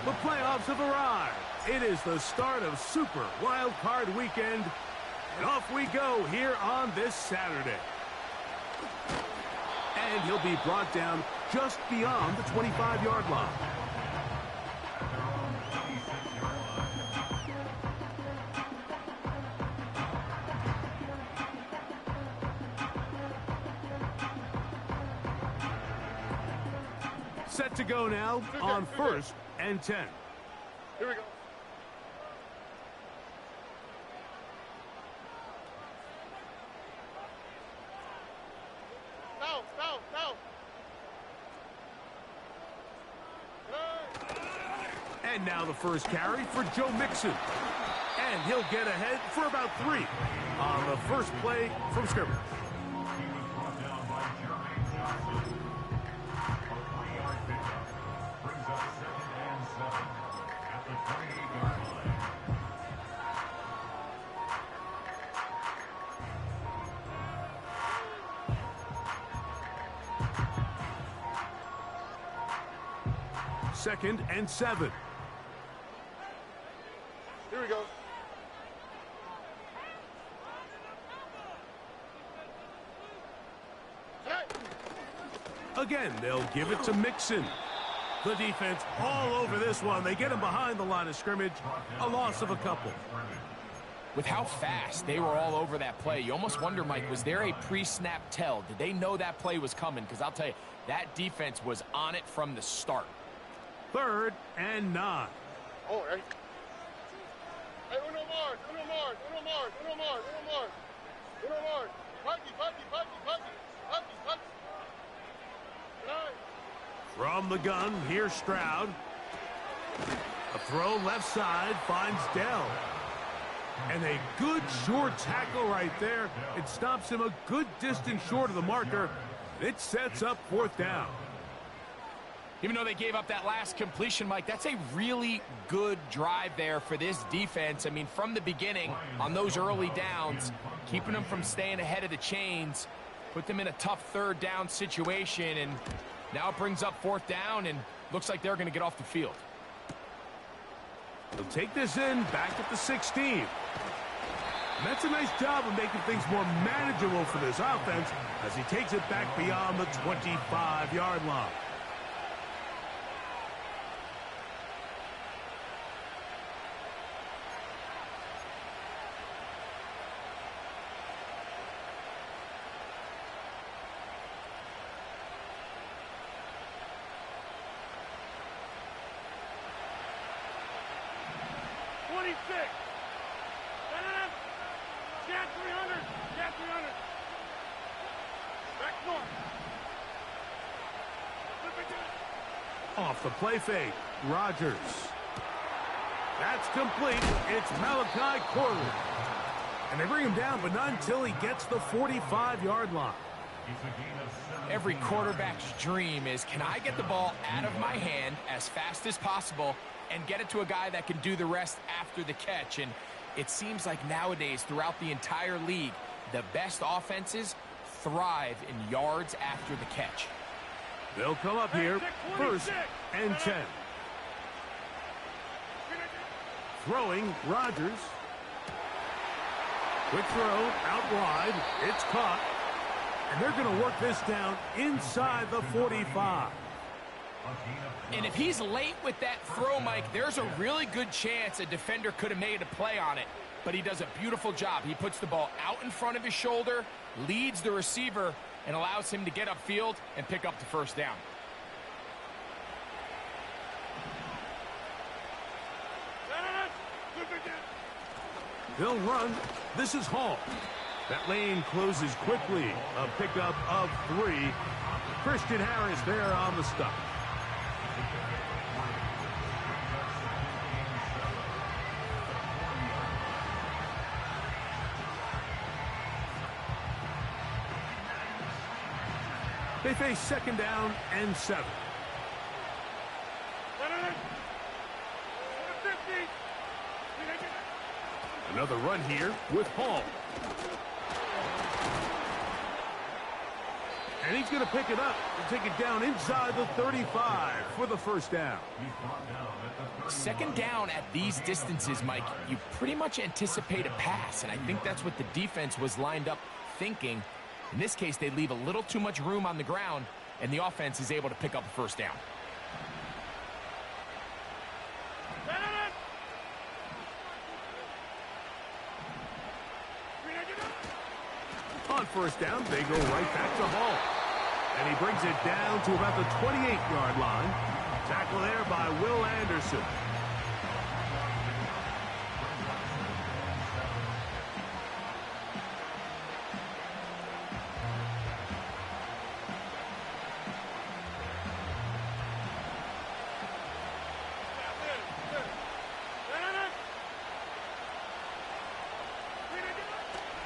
The playoffs have arrived. It is the start of Super Wildcard Weekend, and off we go here on this Saturday. And he'll be brought down just beyond the 25-yard line. Set to go now on 1st and 10. Here we go. No. And now the first carry for Joe Mixon. And he'll get ahead for about 3 on the first play from scrimmage. Second and 7. Here we go. Again, they'll give it to Mixon. The defense all over this one. They get him behind the line of scrimmage. A loss of a couple. With how fast they were all over that play, you almost wonder, Mike, was there a pre-snap tell? Did they know that play was coming? Because I'll tell you, that defense was on it from the start. 3rd and 9. Oh, hey. Hey, uno more. Party. From the gun, here's Stroud. A throw left side finds Dell. And a good short tackle right there. It stops him a good distance short of the marker. It sets up 4th down. Even though they gave up that last completion, Mike, that's a really good drive there for this defense. I mean, from the beginning, on those early downs, keeping them from staying ahead of the chains, put them in a tough 3rd down situation, and now it brings up 4th down, and looks like they're going to get off the field. He'll take this in back at the 16. And that's a nice job of making things more manageable for this offense as he takes it back beyond the 25-yard line. Off the play fake, Rodgers. That's complete. It's Malachi Corley. And they bring him down, but not until he gets the 45-yard line. Every quarterback's dream is, can I get the ball out of my hand as fast as possible and get it to a guy that can do the rest after the catch? And it seems like nowadays, throughout the entire league, the best offenses thrive in yards after the catch. They'll come up here, 1st and 10. Throwing, Rodgers. Quick throw, out wide. It's caught. And they're going to work this down inside the 45. And if he's late with that throw, Mike, there's a really good chance a defender could have made a play on it. But he does a beautiful job. He puts the ball out in front of his shoulder, leads the receiver, and allows him to get upfield and pick up the 1st down. They'll run. This is Hall. That lane closes quickly. A pickup of 3. Christian Harris there on the stop. They face 2nd down and 7. Another run here with Hall. And he's going to pick it up and take it down inside the 35 for the first down. Second down at these distances, Mike, you pretty much anticipate a pass, and I think that's what the defense was lined up thinking. In this case, they leave a little too much room on the ground, and the offense is able to pick up a first down. On first down, they go right back to Hall. And he brings it down to about the 28-yard line. Tackle there by Will Anderson.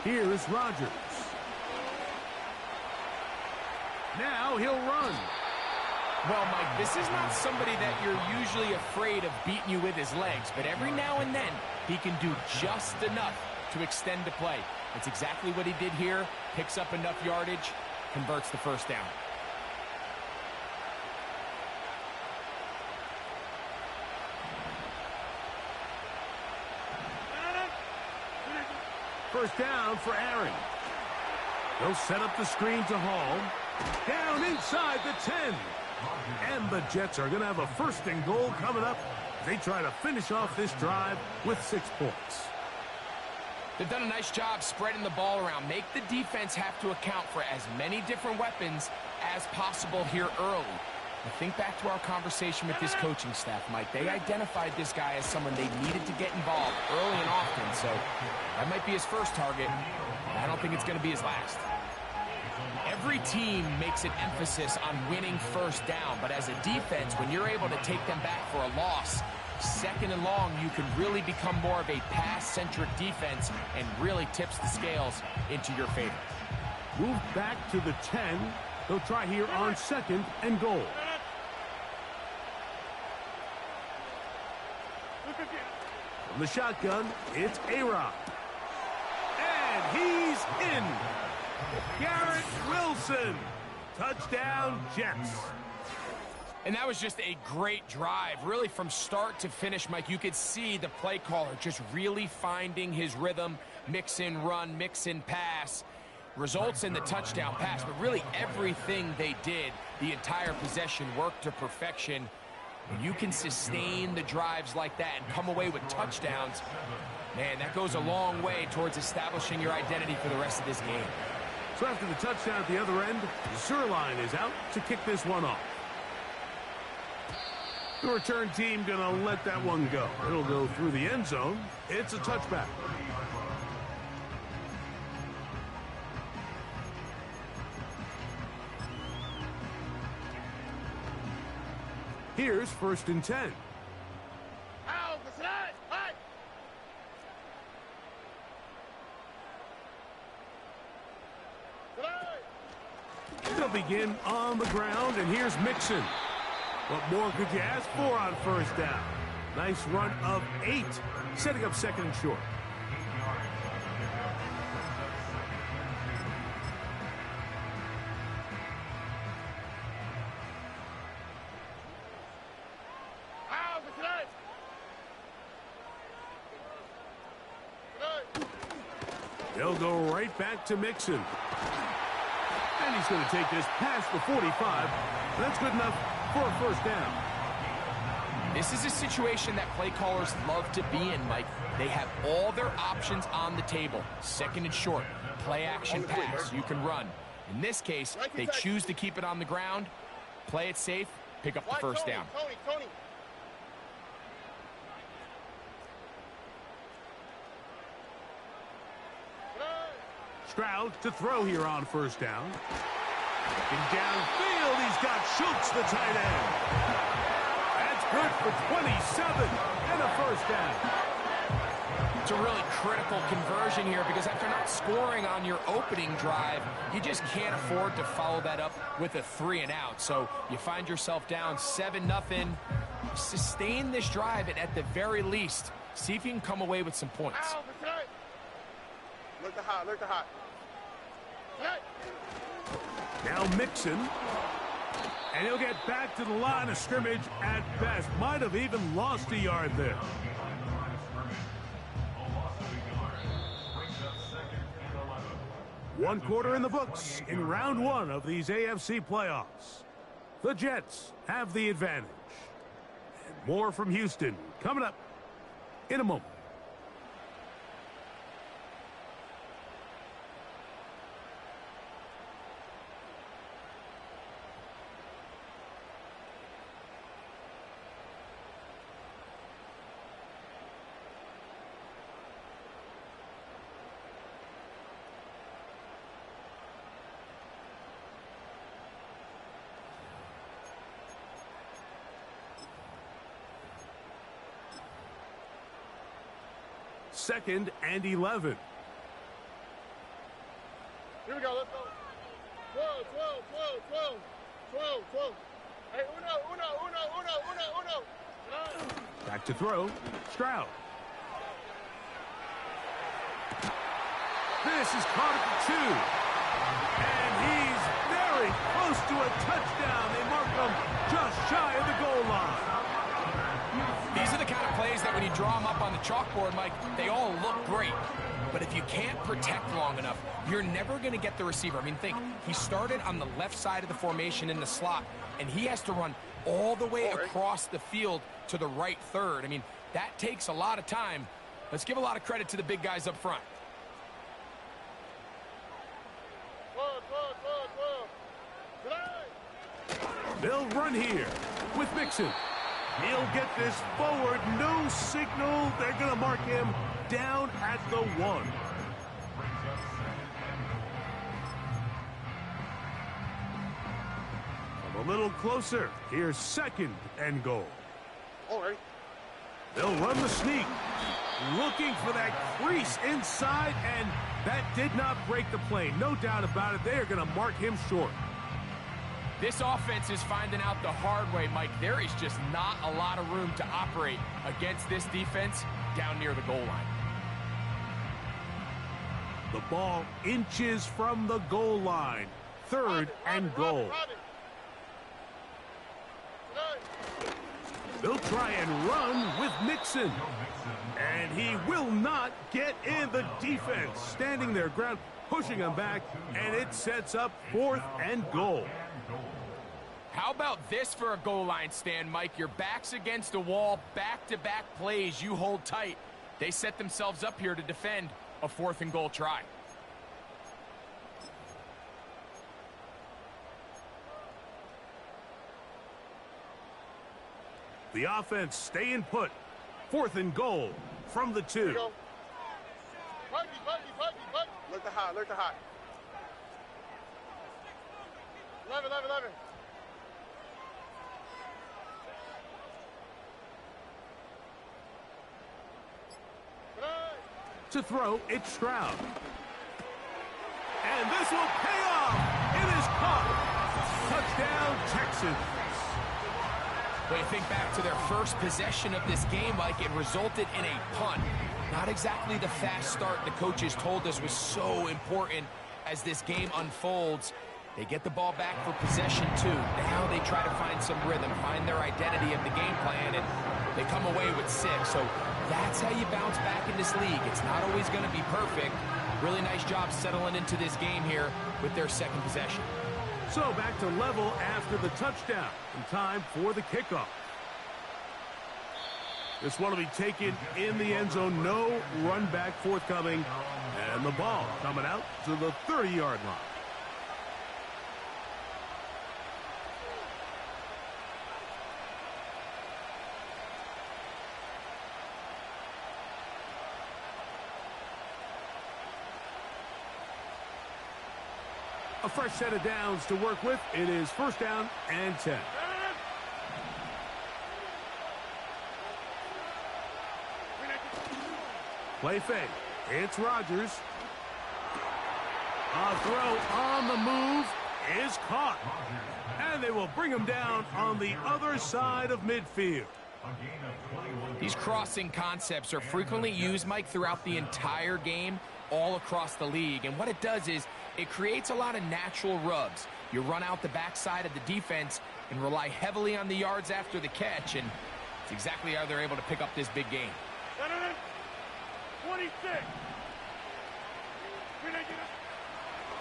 Here is Rodgers. Now he'll run. Well, Mike, this is not somebody that you're usually afraid of beating you with his legs, but every now and then he can do just enough to extend the play. It's exactly what he did here. Picks up enough yardage, converts the first down. First down for Aaron. They'll set up the screen to Hall. Down inside the 10. And the Jets are going to have a first and goal coming up. They try to finish off this drive with 6 points. They've done a nice job spreading the ball around. Make the defense have to account for as many different weapons as possible here early. Now think back to our conversation with this coaching staff, Mike. They identified this guy as someone they needed to get involved early and often, so that might be his first target. I don't think it's going to be his last. Every team makes an emphasis on winning first down, but as a defense, when you're able to take them back for a loss, second and long, you can really become more of a pass-centric defense and really tips the scales into your favor. Move back to the 10. They'll try here on second and goal. From the shotgun, it's A-Rod. And he's in. Garrett Wilson. Touchdown, Jets. And that was just a great drive, really from start to finish, Mike. You could see the play caller just really finding his rhythm, mix in run, mix in pass. Results in the touchdown pass, but really everything they did, the entire possession worked to perfection. When you can sustain the drives like that and come away with touchdowns, man, that goes a long way towards establishing your identity for the rest of this game. So after the touchdown at the other end, Zerline is out to kick this one off. The return team going to let that one go. It'll go through the end zone. It's a touchback. Here's first and 10. They'll begin on the ground, and here's Mixon. What more could you ask for on first down? Nice run of 8, setting up second and short. They'll go right back to Mixon. And he's going to take this past the 45. That's good enough for a first down. This is a situation that play callers love to be in, Mike. They have all their options on the table. Second and short, play action pass, you can run. In this case, they choose to keep it on the ground, play it safe, pick up the first down. Tony. Stroud to throw here on first down. Looking downfield, he's got Schultz, the tight end. That's good for 27 and a first down. It's a really critical conversion here because after not scoring on your opening drive, you just can't afford to follow that up with a 3 and out. So you find yourself down 7-0. Sustain this drive and at the very least, see if you can come away with some points. Look the hot. Now Mixon. And he'll get back to the line of scrimmage at best. Might have even lost a yard there. One quarter in the books in round one of these AFC playoffs. The Jets have the advantage. And more from Houston coming up in a moment. Second and 11. Here we go, let's go. 12, 12, 12, 12, 12, 12. Hey, uno. Back to throw, Stroud. This is caught at the 2. And he's very close to a touchdown. They mark him just shy of the goal line. These are the kind of plays that when you draw them up on the chalkboard, Mike, they all look great. But if you can't protect long enough, you're never going to get the receiver. I mean, think, he started on the left side of the formation in the slot, and he has to run all the way across the field to the right third. I mean, that takes a lot of time. Let's give a lot of credit to the big guys up front. 12. They'll run here with Mixon. He'll get this forward. No signal. They're going to mark him down at the 1. Come a little closer. Here's second and goal. All right. They'll run the sneak. Looking for that crease inside, and that did not break the play. No doubt about it. They are going to mark him short. This offense is finding out the hard way, Mike. There is just not a lot of room to operate against this defense down near the goal line. The ball inches from the goal line. Third and goal. They'll try and run with Mixon. And he will not get in. The defense standing their ground, pushing him back, and it sets up 4th and goal. How about this for a goal line stand, Mike? Your back's against a wall, back-to-back plays. You hold tight. They set themselves up here to defend a 4th and goal try. The offense staying put. 4th and goal from the 2. Look to high. 11. To throw, it's Stroud. And this will pay off. It is caught. Touchdown, Texans. When you think back to their first possession of this game, Mike, it resulted in a punt. Not exactly the fast start the coaches told us was so important as this game unfolds. They get the ball back for possession, too. Now they try to find some rhythm, find their identity of the game plan, and they come away with 6. So that's how you bounce back in this league. It's not always going to be perfect. Really nice job settling into this game here with their second possession. So back to level after the touchdown. And time for the kickoff. This one will be taken in the end zone. No run back forthcoming. And the ball coming out to the 30-yard line. A fresh set of downs to work with. It is 1st down and 10. Play fake. It's Rodgers. A throw on the move is caught. And they will bring him down on the other side of midfield. These crossing concepts are frequently used, Mike, throughout the entire game. all across the league. And what it does is it creates a lot of natural rubs. You run out the backside of the defense and rely heavily on the yards after the catch, and it's exactly how they're able to pick up this big game. 26.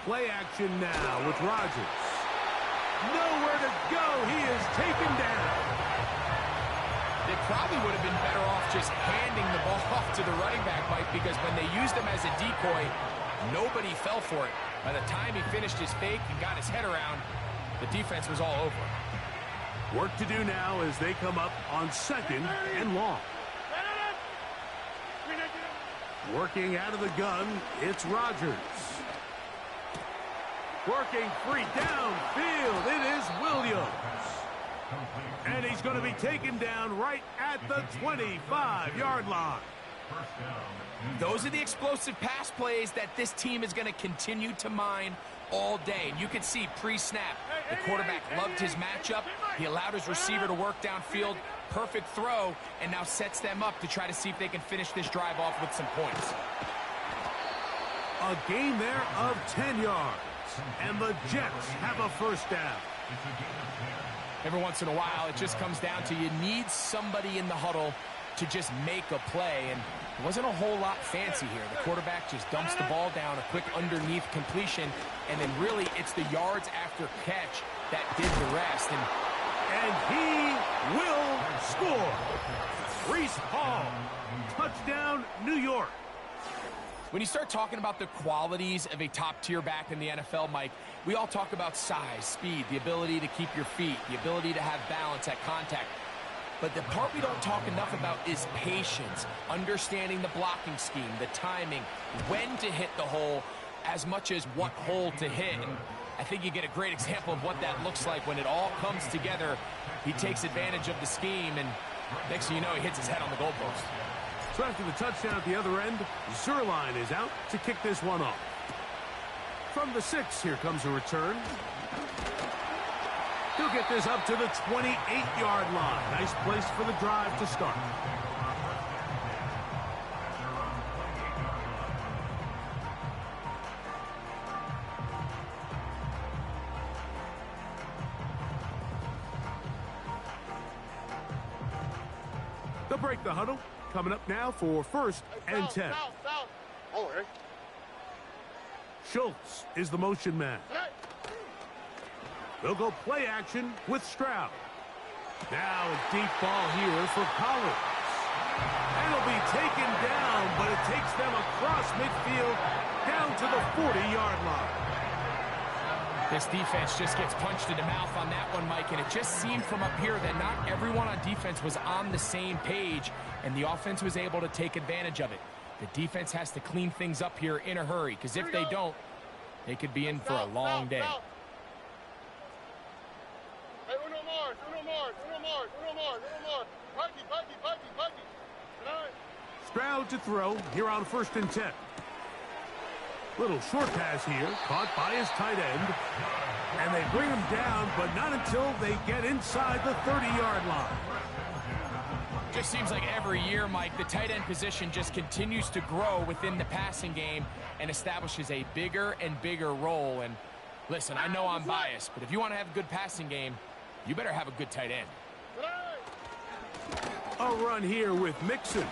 Play action now with Rodgers. Nowhere to go. He is taken down. They probably would have been better off just handing the ball off to the running back, Mike, because when they used him as a decoy, nobody fell for it. By the time he finished his fake and got his head around, the defense was all over. Work to do now as they come up on 2nd and long. Working out of the gun, it's Rodgers. Working free downfield, it is Williams. And he's going to be taken down right at the 25-yard line. Those are the explosive pass plays that this team is going to continue to mine all day. And you can see pre-snap, the quarterback loved his matchup. He allowed his receiver to work downfield. Perfect throw, and now sets them up to try to see if they can finish this drive off with some points. A gain there of 10 yards. And the Jets have a first down. Every once in a while, it just comes down to you need somebody in the huddle to just make a play, and it wasn't a whole lot fancy here. The quarterback just dumps the ball down, a quick underneath completion, and then really it's the yards after catch that did the rest. And he will score. Breece Hall, touchdown, New York. When you start talking about the qualities of a top-tier back in the NFL, Mike, we all talk about size, speed, the ability to keep your feet, the ability to have balance at contact. But the part we don't talk enough about is patience, understanding the blocking scheme, the timing, when to hit the hole, as much as what hole to hit. And I think you get a great example of what that looks like when it all comes together. He takes advantage of the scheme, and next thing you know, he hits his head on the goalpost. So after the touchdown at the other end, Zerline is out to kick this one off. From the 6, here comes a return. He'll get this up to the 28-yard line. Nice place for the drive to start. They'll break the huddle. Coming up now for 1st and 10. Oh, hey. Schultz is the motion man. They'll go play action with Stroud. Now a deep ball here for Collins. And it'll be taken down, but it takes them across midfield down to the 40-yard line. This defense just gets punched in the mouth on that one, Mike, and it just seemed from up here that not everyone on defense was on the same page, and the offense was able to take advantage of it. The defense has to clean things up here in a hurry, because if they don't, they could be in for a long day. Hey, uno more. Puggy. Stroud to throw here on 1st and 10. Little short pass here, caught by his tight end. And they bring him down, but not until they get inside the 30-yard line. Just seems like every year, Mike, the tight end position just continues to grow within the passing game and establishes a bigger and bigger role. And listen, I know I'm biased, but if you want to have a good passing game, you better have a good tight end. A run here with Mixon.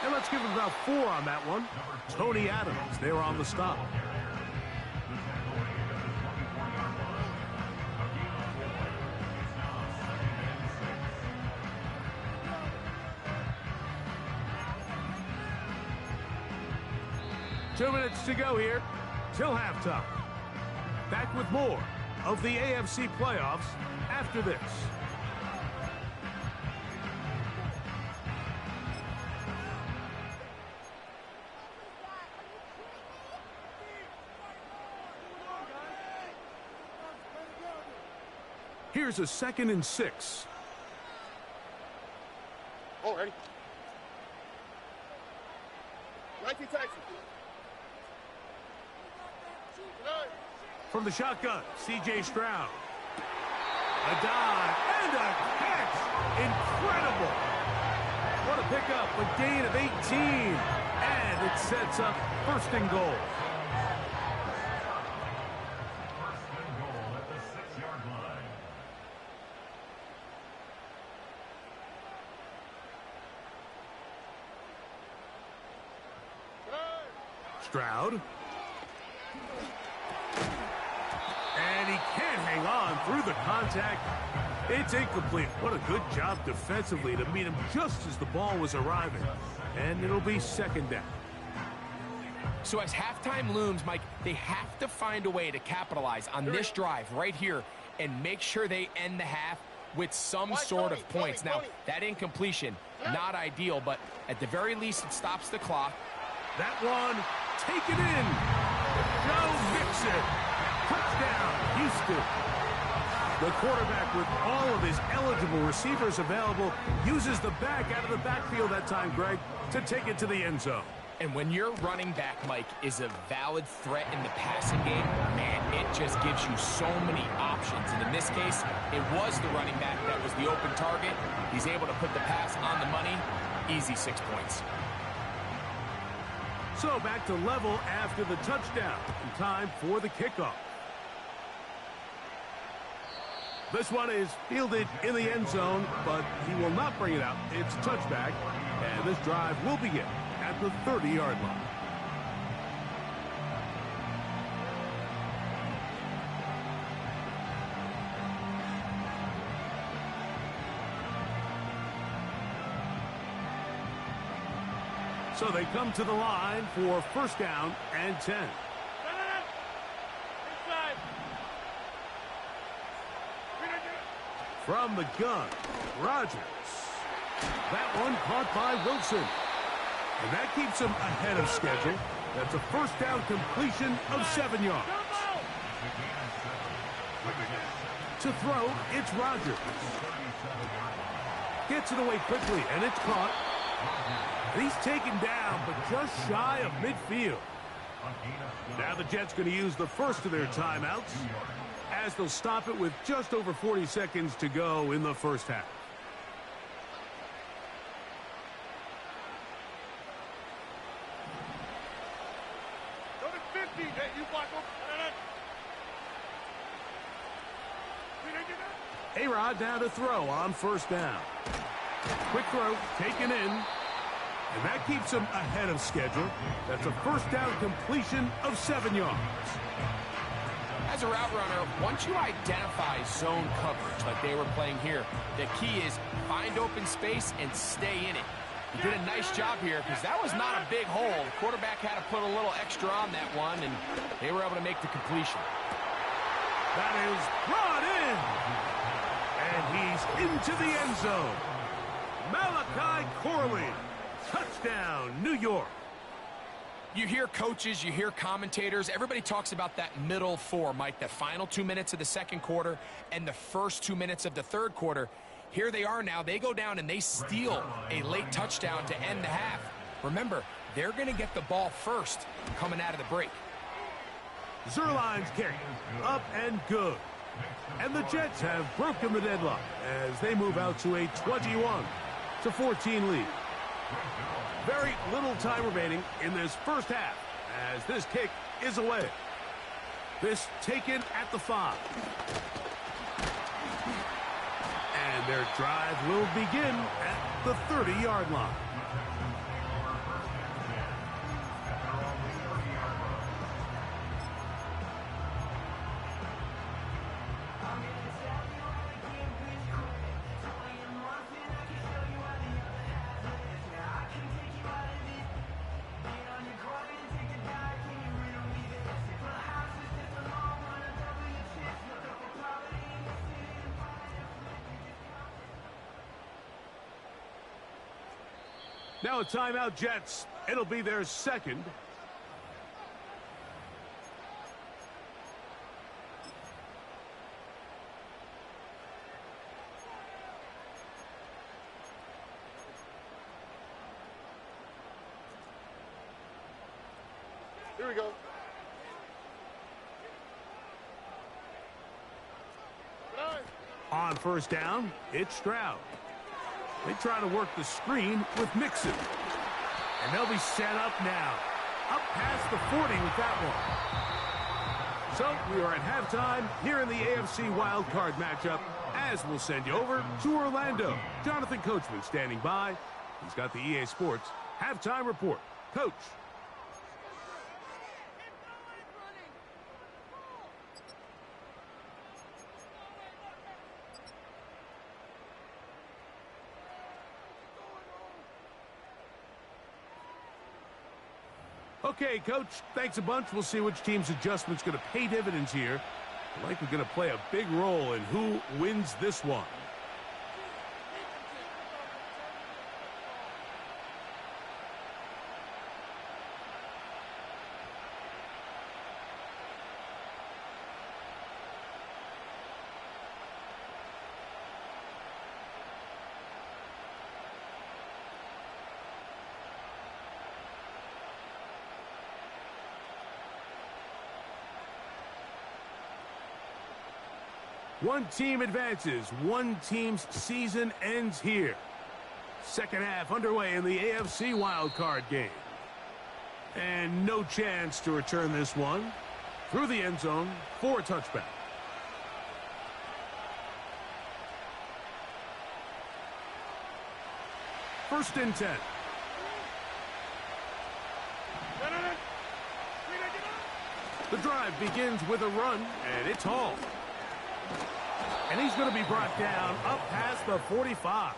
And let's give him about 4 on that one. Tony Adams, they were on the stop. Two minutes to go here till halftime. Back with more of the AFC playoffs after this. Here's a 2nd and 6. Oh, ready. 19 Texans. From the shotgun, C.J. Stroud. A dive and a catch. Incredible. What a pickup, a gain of 18. And that sets up first and goal. Stroud. And he can't hang on through the contact. It's incomplete. What a good job defensively to meet him just as the ball was arriving. And it'll be second down. So as halftime looms, Mike, they have to find a way to capitalize on this drive right here and make sure they end the half with some sort of points. Now, that incompletion, not ideal, but at the very least, it stops the clock. That one, taken in. Joe Mixon. Touchdown, Houston. The quarterback, with all of his eligible receivers available, uses the back out of the backfield that time, Greg, to take it to the end zone. And when your running back, Mike, is a valid threat in the passing game, man, it just gives you so many options. And in this case, it was the running back that was the open target. He's able to put the pass on the money. Easy 6 points. So back to level after the touchdown. And time for the kickoff. This one is fielded in the end zone, but he will not bring it out. It's touchback, and this drive will begin at the 30-yard line. So they come to the line for first down and 10. From the gun, Rodgers. That one caught by Wilson. And that keeps him ahead of schedule. That's a first down completion of 7 yards. To throw, it's Rodgers. Gets it away quickly, and it's caught. And he's taken down, but just shy of midfield. Now the Jets going to use the first of their timeouts, as they'll stop it with just over 40 seconds to go in the first half. Go to 50. Hey, you block him. A-Rod now to throw on first down. Quick throw, taken in. And that keeps him ahead of schedule. That's a first down completion of 7 yards. As a route runner, once you identify zone coverage like they were playing here, the key is find open space and stay in it. He did a nice job here because that was not a big hole. The quarterback had to put a little extra on that one, and they were able to make the completion. That is brought in. And he's into the end zone. Malachi Corley. Touchdown, New York. You hear coaches, you hear commentators, everybody talks about that middle four, Mike, the final 2 minutes of the second quarter and the first 2 minutes of the third quarter. Here they are now. They go down and they steal a late touchdown to end the half. Remember, they're going to get the ball first coming out of the break. Zerline's kick, up and good. And the Jets have broken the deadlock as they move out to a 21-14 lead. Very little time remaining in this first half as this kick is away. This taken at the 5. And their drive will begin at the 30-yard line. Now a timeout, Jets. It'll be their second. Here we go. On first down, it's Stroud. They try to work the screen with Mixon. And they'll be set up now. Up past the 40 with that one. So we are at halftime here in the AFC Wildcard matchup, as we'll send you over to Orlando. Jonathan Coachman standing by. He's got the EA Sports halftime report. Coach. Okay, Coach, thanks a bunch. We'll see which team's adjustment's going to pay dividends here. Likely going to play a big role in who wins this one. One team advances. One team's season ends here. Second half underway in the AFC wildcard game. And no chance to return this one. Through the end zone for a touchback. First and 10. The drive begins with a run, and it's Hall. And he's going to be brought down up past the 45.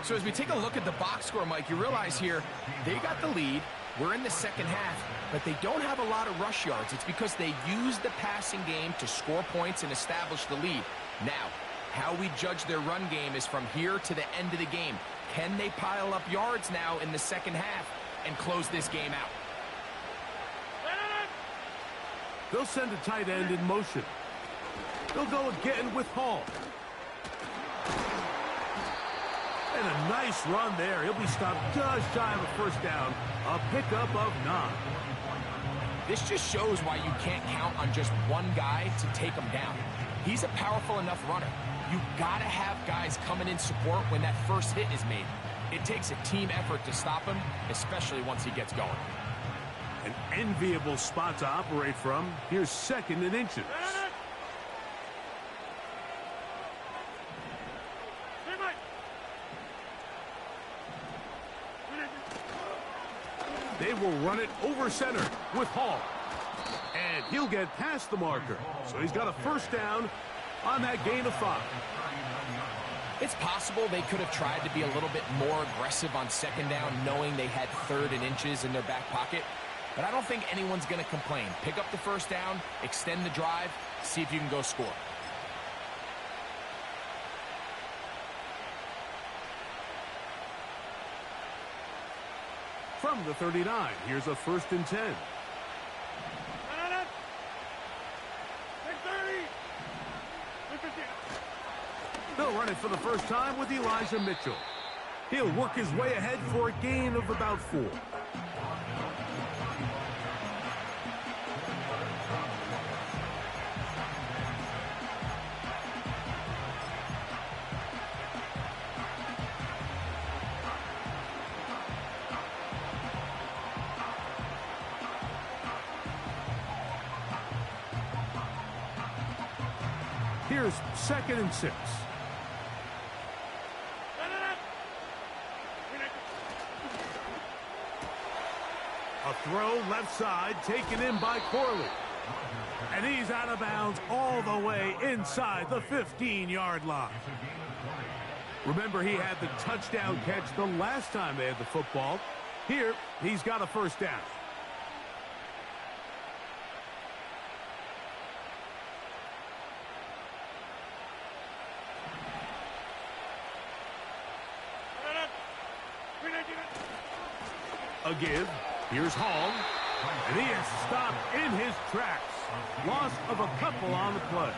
So as we take a look at the box score, Mike, you realize here they got the lead. We're in the second half, but they don't have a lot of rush yards. It's because they use the passing game to score points and establish the lead. Now, how we judge their run game is from here to the end of the game. Can they pile up yards now in the second half and close this game out? They'll send a tight end in motion. They'll go again with Hall. And a nice run there. He'll be stopped just shy of a first down. A pickup of 9. This just shows why you can't count on just one guy to take him down. He's a powerful enough runner. You got to have guys coming in support when that first hit is made. It takes a team effort to stop him, especially once he gets going. An enviable spot to operate from. Here's second and inches. They will run it over center with Hall. And he'll get past the marker. So he's got a first down on that gain of 5. It's possible they could have tried to be a little bit more aggressive on second down, knowing they had third and inches in their back pocket. But I don't think anyone's going to complain. Pick up the first down, extend the drive, see if you can go score. From the 39, here's a first and 10. They'll run it for the first time with Elijah Mitchell. He'll work his way ahead for a gain of about 4. Here's second and 6. A throw left side taken in by Corley. And he's out of bounds all the way inside the 15-yard line. Remember, he had the touchdown catch the last time they had the football. Here, he's got a first down. A give. Here's Hall. And he is stopped in his tracks. Loss of a couple on the play.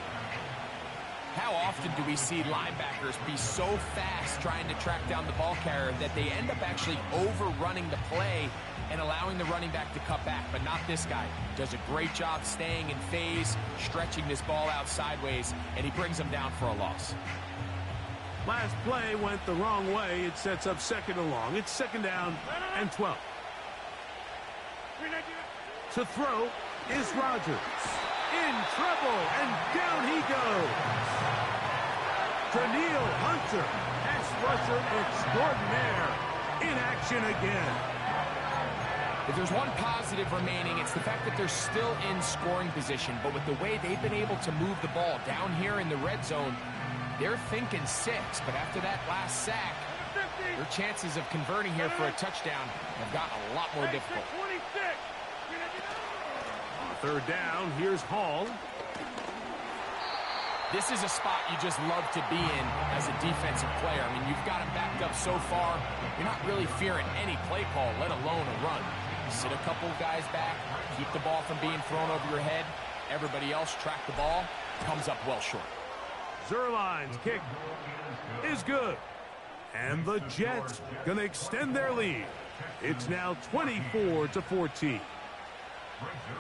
How often do we see linebackers be so fast trying to track down the ball carrier that they end up actually overrunning the play and allowing the running back to cut back? But not this guy. Does a great job staying in phase, stretching this ball out sideways, and he brings them down for a loss. Last play went the wrong way. It sets up second and long. It's second down and 12. To throw is Rodgers. In trouble, and down he goes. Daniil Hunter, pass rusher extraordinaire, in action again. If there's one positive remaining, it's the fact that they're still in scoring position. But with the way they've been able to move the ball down here in the red zone, they're thinking 6. But after that last sack, their chances of converting here for a touchdown have gotten a lot more difficult. On third down, here's Hall. This is a spot you just love to be in as a defensive player. I mean, you've got him backed up so far, you're not really fearing any play call, let alone a run. Sit a couple of guys back, keep the ball from being thrown over your head. Everybody else track the ball, comes up well short. Zerline's kick is good. And the Jets going to extend their lead. It's now 24-14.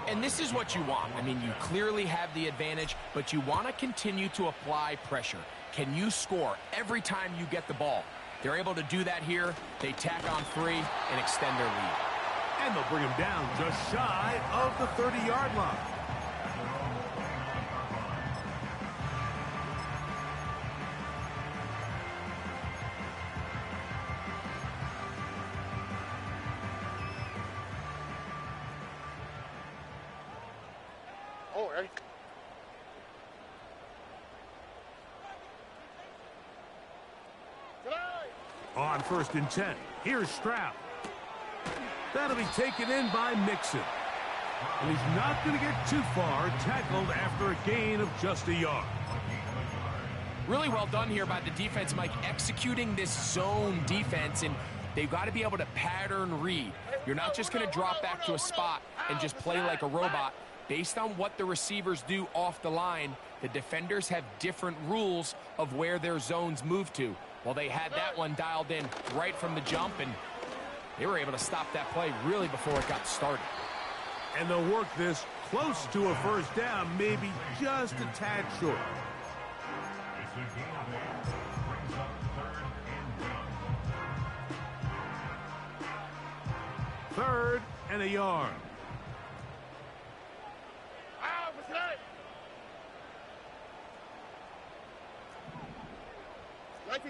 And this is what you want. I mean, you clearly have the advantage, but you want to continue to apply pressure. Can you score every time you get the ball? They're able to do that here. They tack on 3 and extend their lead. And they'll bring him down just shy of the 30-yard line. Oh, right. On first and 10, here's Stroud. That'll be taken in by Mixon. And he's not going to get too far, tackled after a gain of just a yard. Really well done here by the defense, Mike, executing this zone defense, and they've got to be able to pattern read. You're not just going to drop back to a spot and just play like a robot. Based on what the receivers do off the line, the defenders have different rules of where their zones move to. Well, they had that one dialed in right from the jump, and they were able to stop that play really before it got started. And they'll work this close to a first down, maybe just a tad short. Third and a yard.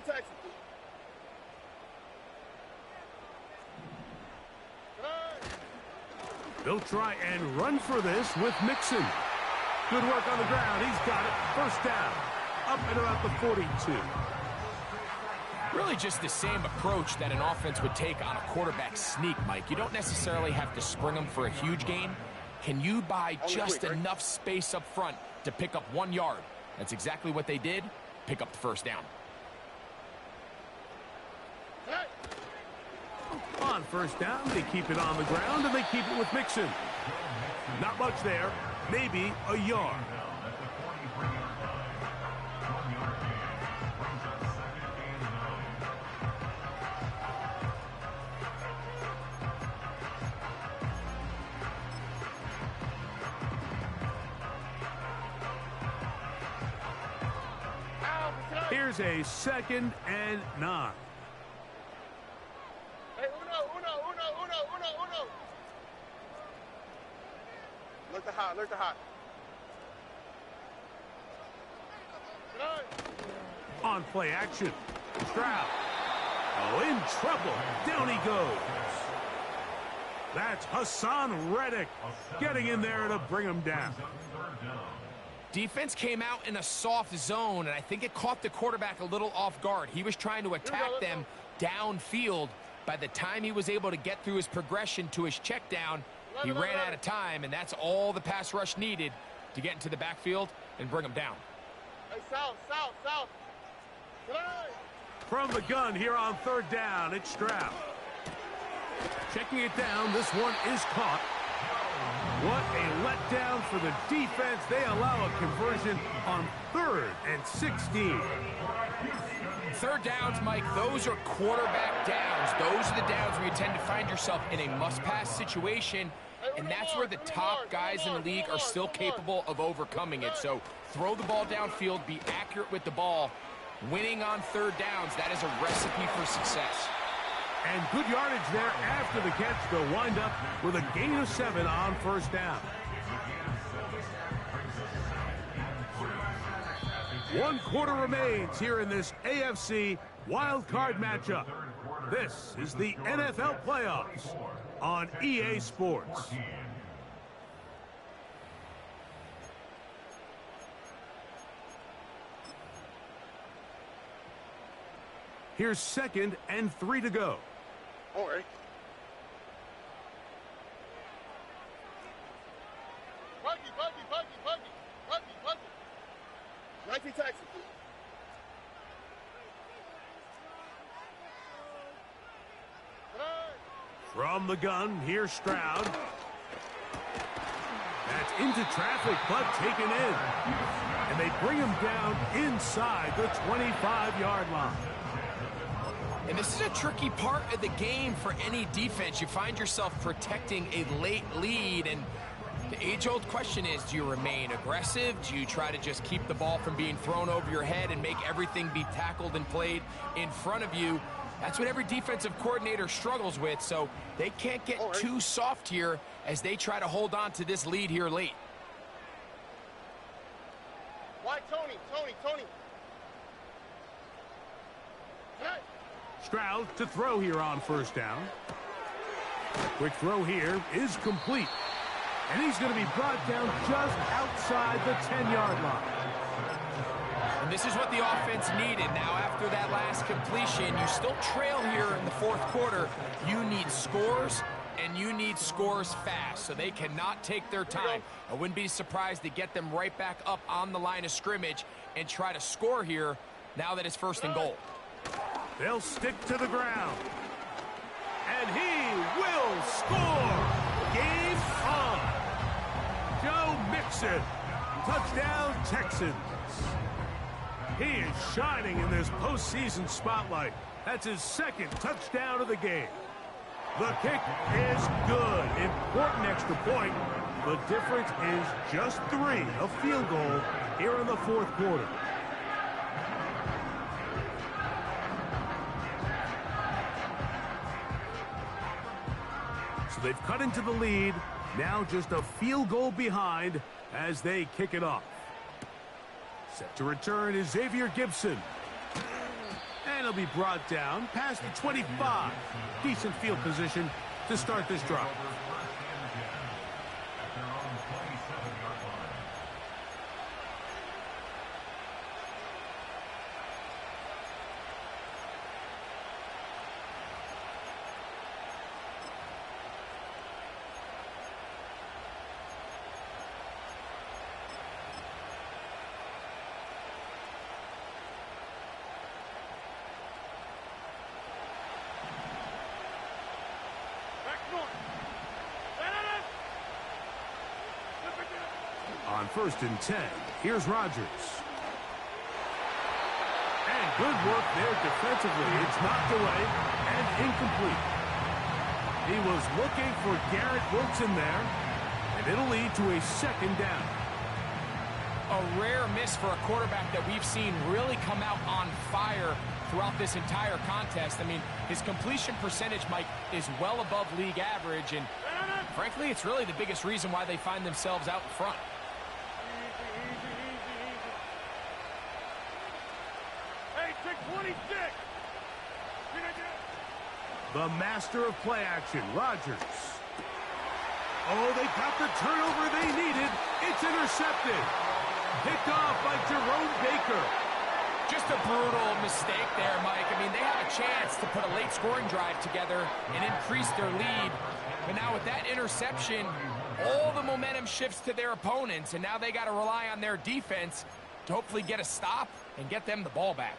Texans. They'll try and run for this with Mixon. Good work on the ground. He's got it. First down. Up at about the 42. Really just the same approach that an offense would take on a quarterback sneak, Mike. You don't necessarily have to spring them for a huge gain. Can you buy just enough space up front to pick up 1 yard? That's exactly what they did. Pick up the first down. On first down, they keep it on the ground, and they keep it with Mixon. Not much there. Maybe a yard. Here's a 2nd and 9. Hey, uno. Look the hot. On play action. Stroud. Oh, in trouble. Down he goes. That's Hassan Reddick getting in there to bring him down. Defense came out in a soft zone, and I think it caught the quarterback a little off guard. He was trying to attack them downfield. By the time he was able to get through his progression to his check down, he ran out of time, and that's all the pass rush needed to get into the backfield and bring him down. Hey, south. From the gun here on third down, it's Stroud. Checking it down, this one is caught. What a letdown for the defense. They allow a conversion on 3rd and 16. Third downs, Mike, those are quarterback downs. Those are the downs where you tend to find yourself in a must-pass situation, and that's where the top guys in the league are still capable of overcoming it. So throw the ball downfield, be accurate with the ball, winning on third downs, that is a recipe for success. And good yardage there after the catch. They'll wind up with a gain of 7 on first down. 1 quarter remains here in this AFC Wildcard matchup. This is the NFL playoffs on EA Sports. Here's 2nd and 3 to go. All right. Buggy. Nike Texans. From the gun, here's Stroud. That's into traffic, but taken in. And they bring him down inside the 25-yard line. And this is a tricky part of the game for any defense. You find yourself protecting a late lead, and the age-old question is, do you remain aggressive? Do you try to just keep the ball from being thrown over your head and make everything be tackled and played in front of you? That's what every defensive coordinator struggles with, so they can't get too soft here as they try to hold on to this lead here late. Why, Tony? Hey. Stroud to throw here on first down. Quick throw here is complete. And he's going to be brought down just outside the 10-yard line. And this is what the offense needed. Now, after that last completion, you still trail here in the 4th quarter. You need scores, and you need scores fast, so they cannot take their time. I wouldn't be surprised to get them right back up on the line of scrimmage and try to score here now that it's 1st and goal. They'll stick to the ground. And he will score! Game on! Joe Mixon. Touchdown, Texans. He is shining in this postseason spotlight. That's his 2nd touchdown of the game. The kick is good. Important extra point. The difference is just 3, a field goal here in the 4th quarter. So they've cut into the lead. Now just a field goal behind as they kick it off. Set to return is Xavier Gibson. And he'll be brought down past the 25. Decent field position to start this drive. On 1st and 10, here's Rodgers. And good work there defensively. It's knocked away and incomplete. He was looking for Garrett Wilson there, and it'll lead to a 2nd down. A rare miss for a quarterback that we've seen really come out on fire throughout this entire contest. I mean, his completion percentage, Mike, is well above league average, and frankly, it's really the biggest reason why they find themselves out in front. The master of play action, Rodgers. Oh, they got the turnover they needed. It's intercepted. Picked off by Jerome Baker. Just a brutal mistake there, Mike. I mean, they have a chance to put a late scoring drive together and increase their lead. But now with that interception, all the momentum shifts to their opponents, and now they got to rely on their defense to hopefully get a stop and get them the ball back.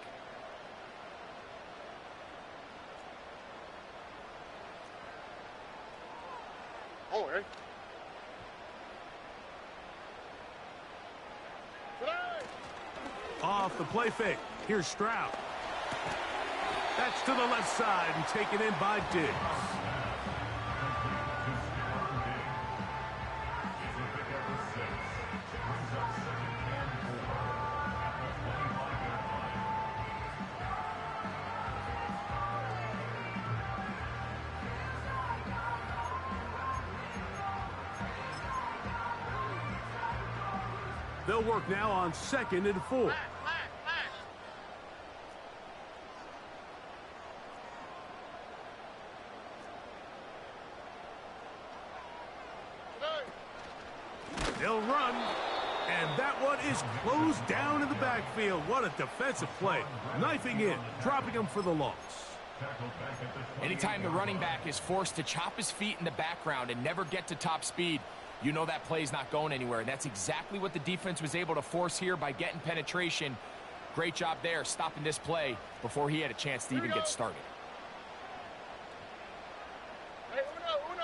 All right. Off the play fake. Here's Stroud. That's to the left side and taken in by Diggs. They'll work now on 2nd and 4. They'll run, and that one is closed down in the backfield. What a defensive play. Knifing in, dropping him for the loss. Anytime the running back is forced to chop his feet in the background and never get to top speed, you know that play's not going anywhere. And that's exactly what the defense was able to force here by getting penetration. Great job there, stopping this play before he had a chance to even get started. Hey, uno.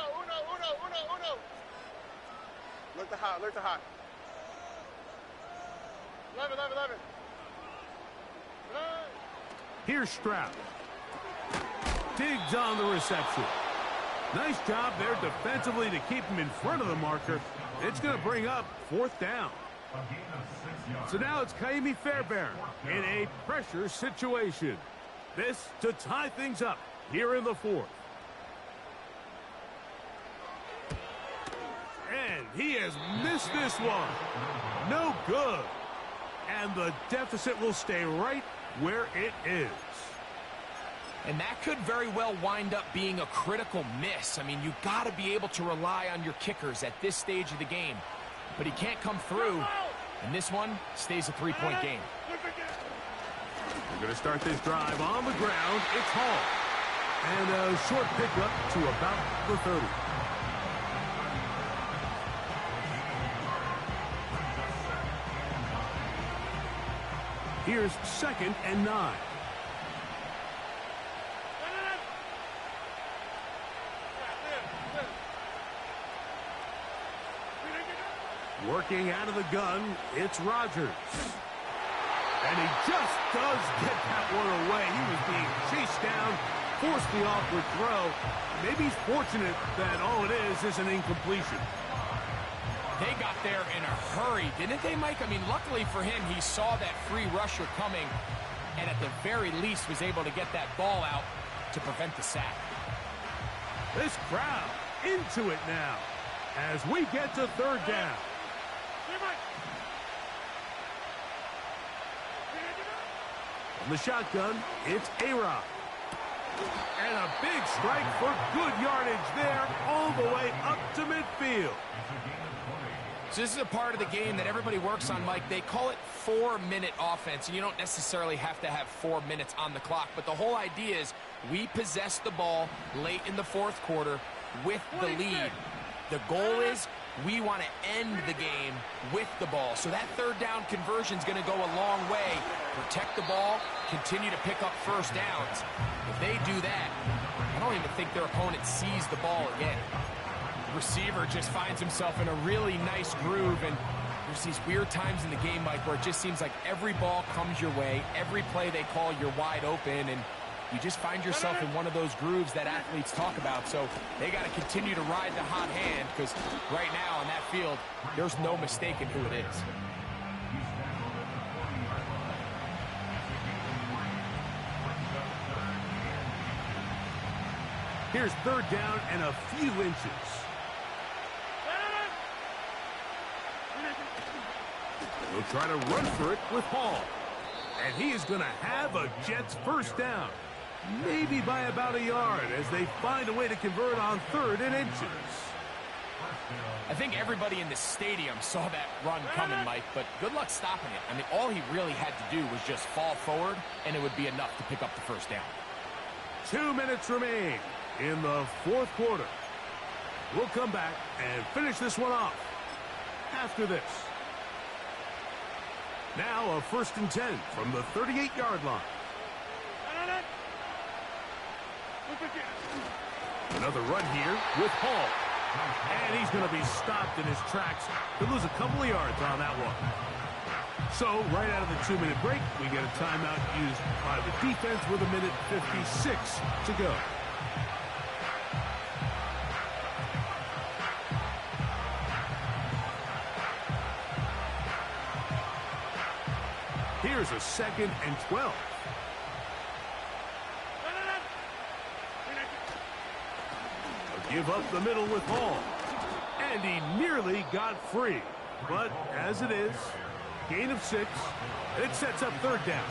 Look to hot. 11. Here's Stroud. Diggs on the reception. Nice job there defensively to keep him in front of the marker. It's going to bring up 4th down. So now it's Kaimi Fairbairn in a pressure situation. This to tie things up here in the 4th. And he has missed this one. No good. And the deficit will stay right where it is. And that could very well wind up being a critical miss. I mean, you got to be able to rely on your kickers at this stage of the game. But he can't come through. And this one stays a 3-point game. We're going to start this drive on the ground. It's Hall. And a short pickup to about the 30. Here's 2nd and 9. Working out of the gun, it's Rodgers. And he just does get that one away. He was being chased down, forced the awkward throw. Maybe he's fortunate that all it is an incompletion. They got there in a hurry, didn't they, Mike? I mean, luckily for him, he saw that free rusher coming and at the very least was able to get that ball out to prevent the sack. This crowd into it now as we get to 3rd down. On the shotgun, it's A-Rod. And a big strike for good yardage there all the way up to midfield. So this is a part of the game that everybody works on, Mike. They call it 4-minute offense, and you don't necessarily have to have 4 minutes on the clock. But the whole idea is we possess the ball late in the 4th quarter with the lead. The goal is we want to end the game with the ball. So that 3rd down conversion is going to go a long way. Protect the ball, continue to pick up first downs. If they do that, I don't even think their opponent sees the ball again. The receiver just finds himself in a really nice groove, and there's these weird times in the game, Mike, where it just seems like every ball comes your way, every play they call, you're wide open, and you just find yourself in one of those grooves that athletes talk about. So they got to continue to ride the hot hand, because right now on that field, there's no mistaking who it is. Here's 3rd down and a few inches. They'll try to run for it with Hall. And he is going to have a Jets 1st down. Maybe by about a yard as they find a way to convert on 3rd and inches. I think everybody in the stadium saw that run coming, Mike, but good luck stopping it. I mean, all he really had to do was just fall forward, and it would be enough to pick up the 1st down. 2 minutes remain in the 4th quarter. We'll come back and finish this one off after this. Now a 1st and 10 from the 38-yard line. Another run here with Hall. And he's going to be stopped in his tracks. He'll lose a couple of yards on that one. So, right out of the 2-minute break, we get a timeout used by the defense with 1:56 to go. Here's a 2nd and 12. They'll give up the middle with Hall. And he nearly got free. But as it is, Gain of 6. And it sets up third down.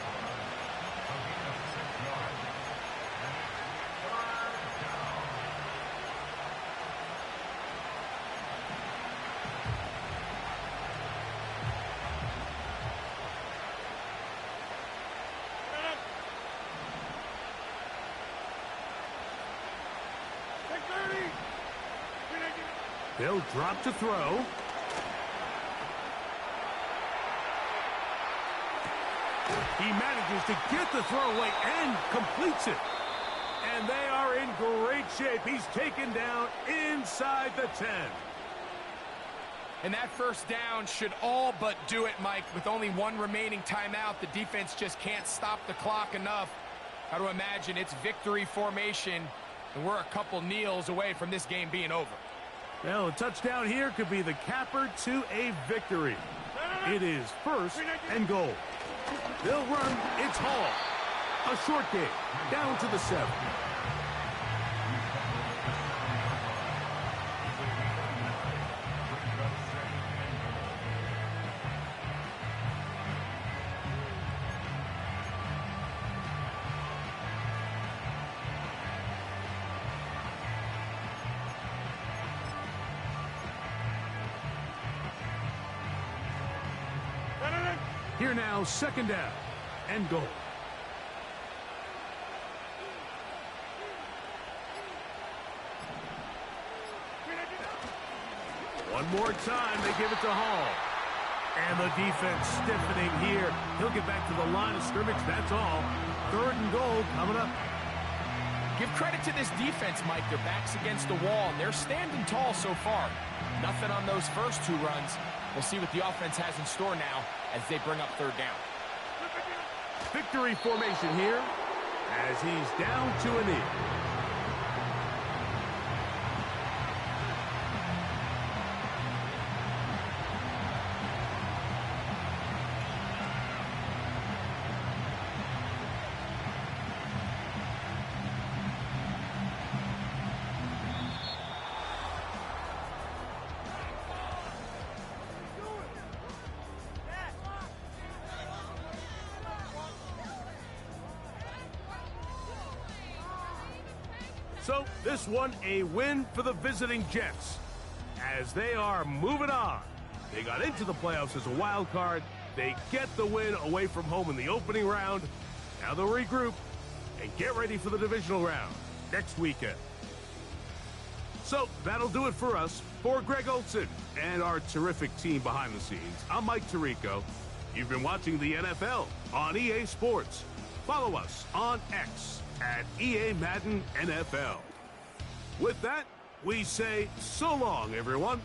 They'll drop to throw. He manages to get the throw away and completes it. And they are in great shape. He's taken down inside the 10. And that first down should all but do it, Mike. With only one remaining timeout, the defense just can't stop the clock enough. Got to imagine it's victory formation, and we're a couple kneels away from this game being over. Well, a touchdown here could be the capper to a victory. It is first and goal. They'll run. It's Hall. A short game. Down to the 7. Here now, second down and goal. One more time, they give it to Hall. And the defense stiffening here. He'll get back to the line of scrimmage, that's all. Third and goal coming up. Give credit to this defense, Mike. Their back's against the wall, and they're standing tall so far. Nothing on those first 2 runs. We'll see what the offense has in store now as they bring up third down. Victory formation here as he's down to a knee. So, this one a win for the visiting Jets as they are moving on. They got into the playoffs as a wild card. They get the win away from home in the opening round. Now they'll regroup and get ready for the divisional round next weekend. So, that'll do it for us. For Greg Olson and our terrific team behind the scenes, I'm Mike Tirico. You've been watching the NFL on EA Sports. Follow us on X at EA Madden NFL. With that, we say so long, everyone.